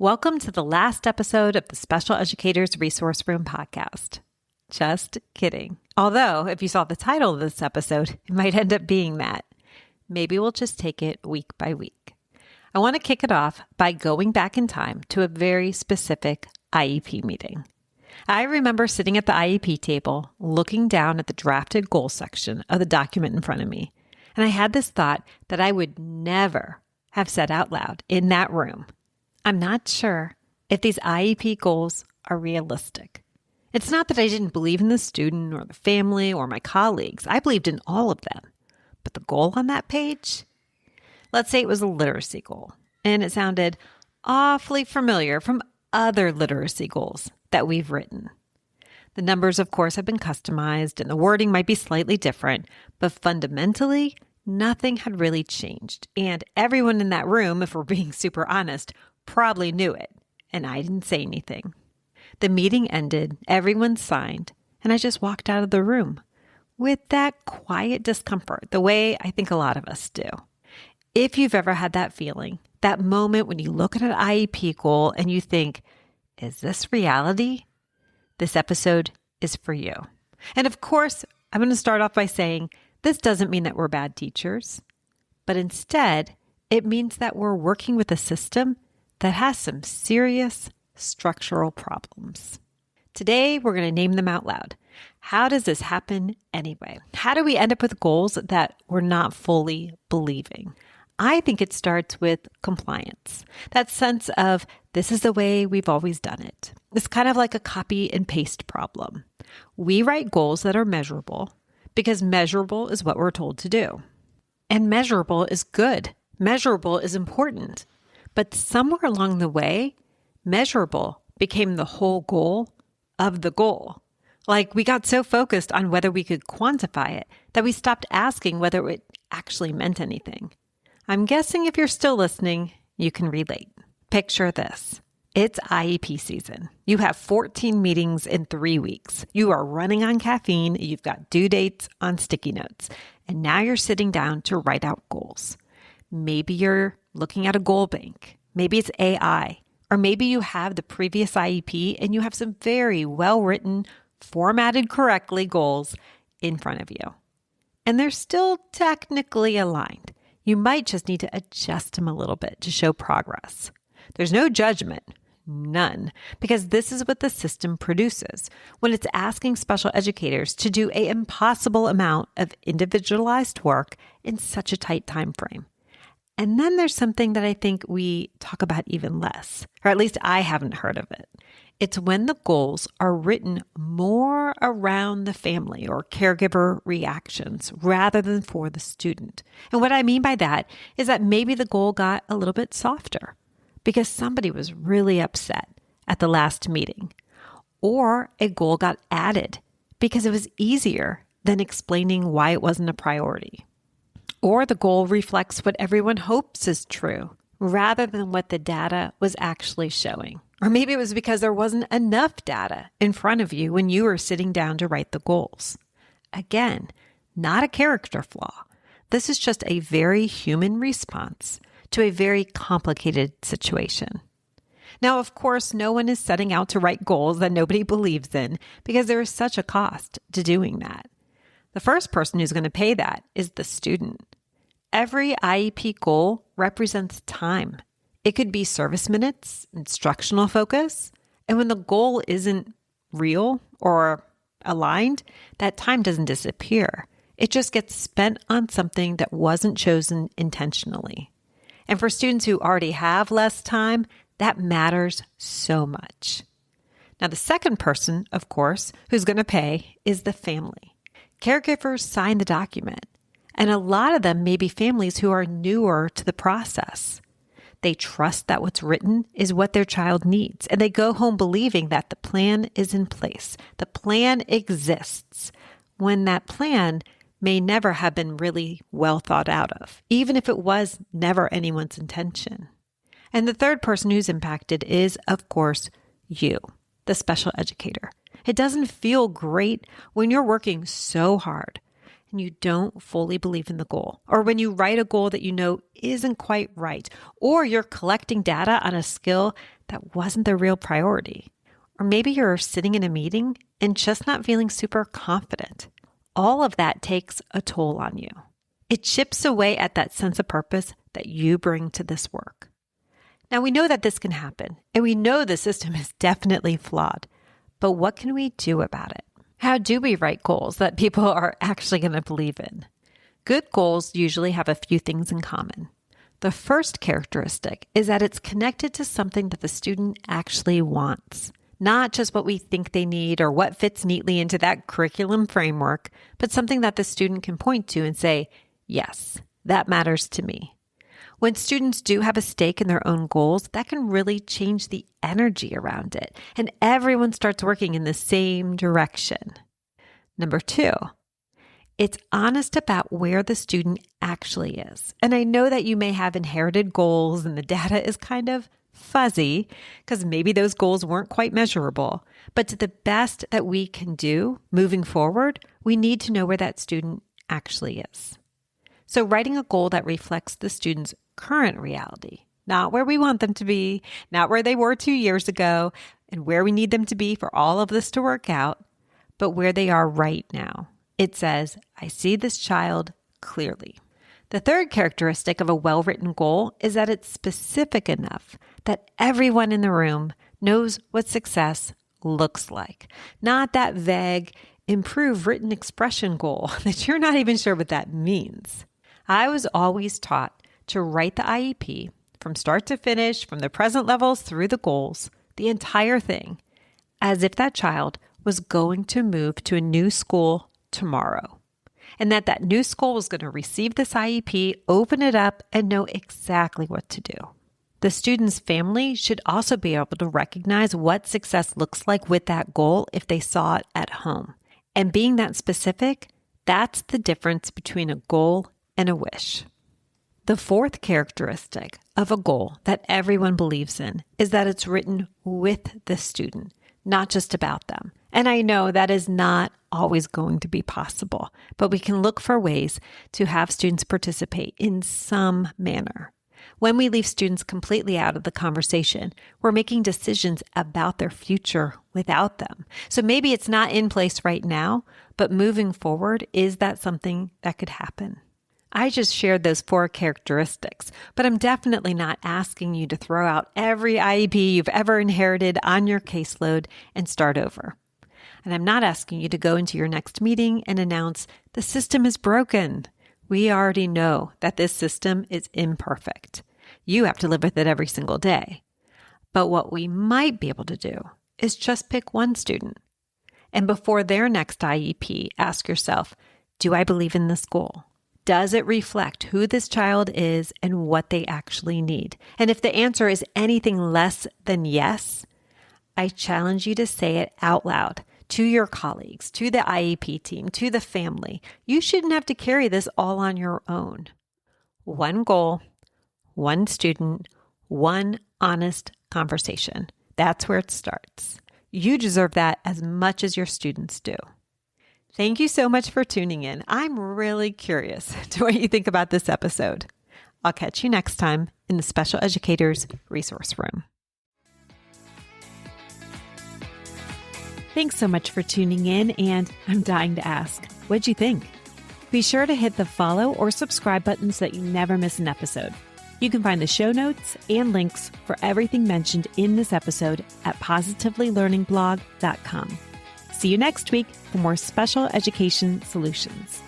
Welcome to the last episode of the Special Educators Resource Room podcast. Just kidding. Although, if you saw the title of this episode, it might end up being that. Maybe we'll just take it week by week. I want to kick it off by going back in time to a very specific IEP meeting. I remember sitting at the IEP table, looking down at the drafted goal section of the document in front of me, and I had this thought that I would never have said out loud in that room. I'm not sure if these IEP goals are realistic. It's not that I didn't believe in the student or the family or my colleagues. I believed in all of them. But the goal on that page? Let's say it was a literacy goal, and it sounded awfully familiar from other literacy goals that we've written. The numbers, of course, have been customized, and the wording might be slightly different, but fundamentally, nothing had really changed. And everyone in that room, if we're being super honest, probably knew it, and I didn't say anything. The meeting ended, everyone signed, and I just walked out of the room with that quiet discomfort, the way I think a lot of us do. If you've ever had that feeling, that moment when you look at an IEP goal and you think, is this reality? This episode is for you. And of course, I'm going to start off by saying this doesn't mean that we're bad teachers, but instead, it means that we're working with a system that has some serious structural problems. Today, we're going to name them out loud. How does this happen anyway? How do we end up with goals that we're not fully believing? I think it starts with compliance. That sense of this is the way we've always done it. It's kind of like a copy and paste problem. We write goals that are measurable because measurable is what we're told to do. And measurable is good. Measurable is important. But somewhere along the way, measurable became the whole goal of the goal. Like we got so focused on whether we could quantify it that we stopped asking whether it actually meant anything. I'm guessing if you're still listening, you can relate. Picture this. It's IEP season. You have 14 meetings in 3 weeks. You are running on caffeine. You've got due dates on sticky notes. And now you're sitting down to write out goals. Maybe you're looking at a goal bank. Maybe it's AI. Or maybe you have the previous IEP and you have some very well-written, formatted correctly goals in front of you. And they're still technically aligned. You might just need to adjust them a little bit to show progress. There's no judgment, none, because this is what the system produces when it's asking special educators to do an impossible amount of individualized work in such a tight time frame. And then there's something that I think we talk about even less, or at least I haven't heard of it. It's when the goals are written more around the family or caregiver reactions rather than for the student. And what I mean by that is that maybe the goal got a little bit softer because somebody was really upset at the last meeting, or a goal got added because it was easier than explaining why it wasn't a priority. Or the goal reflects what everyone hopes is true rather than what the data was actually showing. Or maybe it was because there wasn't enough data in front of you when you were sitting down to write the goals. Again, not a character flaw. This is just a very human response to a very complicated situation. Now, of course, no one is setting out to write goals that nobody believes in because there is such a cost to doing that. The first person who's going to pay that is the student. Every IEP goal represents time. It could be service minutes, instructional focus, and when the goal isn't real or aligned, that time doesn't disappear. It just gets spent on something that wasn't chosen intentionally. And for students who already have less time, that matters so much. Now, the second person, of course, who's going to pay is the family. Caregivers sign the document, and a lot of them may be families who are newer to the process. They trust that what's written is what their child needs, and they go home believing that the plan is in place. The plan exists, when that plan may never have been really well thought out of, even if it was never anyone's intention. And the third person who's impacted is, of course, you, the special educator. It doesn't feel great when you're working so hard and you don't fully believe in the goal, or when you write a goal that you know isn't quite right, or you're collecting data on a skill that wasn't the real priority, or maybe you're sitting in a meeting and just not feeling super confident. All of that takes a toll on you. It chips away at that sense of purpose that you bring to this work. Now, we know that this can happen, and we know the system is definitely flawed, but what can we do about it? How do we write goals that people are actually going to believe in? Good goals usually have a few things in common. The first characteristic is that it's connected to something that the student actually wants, not just what we think they need or what fits neatly into that curriculum framework, but something that the student can point to and say, yes, that matters to me. When students do have a stake in their own goals, that can really change the energy around it, and everyone starts working in the same direction. Number 2, it's honest about where the student actually is. And I know that you may have inherited goals and the data is kind of fuzzy because maybe those goals weren't quite measurable. But to the best that we can do moving forward, we need to know where that student actually is. So writing a goal that reflects the student's current reality, not where we want them to be, not where they were 2 years ago, and where we need them to be for all of this to work out, but where they are right now. It says, I see this child clearly. The third characteristic of a well-written goal is that it's specific enough that everyone in the room knows what success looks like, not that vague, improve written expression goal that you're not even sure what that means. I was always taught to write the IEP from start to finish, from the present levels through the goals, the entire thing, as if that child was going to move to a new school tomorrow, and that new school was going to receive this IEP, open it up, and know exactly what to do. The student's family should also be able to recognize what success looks like with that goal if they saw it at home. And being that specific, that's the difference between a goal and a wish. The fourth characteristic of a goal that everyone believes in is that it's written with the student, not just about them. And I know that is not always going to be possible, but we can look for ways to have students participate in some manner. When we leave students completely out of the conversation, we're making decisions about their future without them. So maybe it's not in place right now, but moving forward, is that something that could happen? I just shared those 4 characteristics, but I'm definitely not asking you to throw out every IEP you've ever inherited on your caseload and start over. And I'm not asking you to go into your next meeting and announce the system is broken. We already know that this system is imperfect. You have to live with it every single day. But what we might be able to do is just pick one student. And before their next IEP, ask yourself, do I believe in this goal? Does it reflect who this child is and what they actually need? And if the answer is anything less than yes, I challenge you to say it out loud to your colleagues, to the IEP team, to the family. You shouldn't have to carry this all on your own. One goal, one student, one honest conversation. That's where it starts. You deserve that as much as your students do. Thank you so much for tuning in. I'm really curious to what you think about this episode. I'll catch you next time in the Special Educators Resource Room. Thanks so much for tuning in, and I'm dying to ask, what'd you think? Be sure to hit the follow or subscribe buttons so that you never miss an episode. You can find the show notes and links for everything mentioned in this episode at positivelylearningblog.com. See you next week for more special education solutions.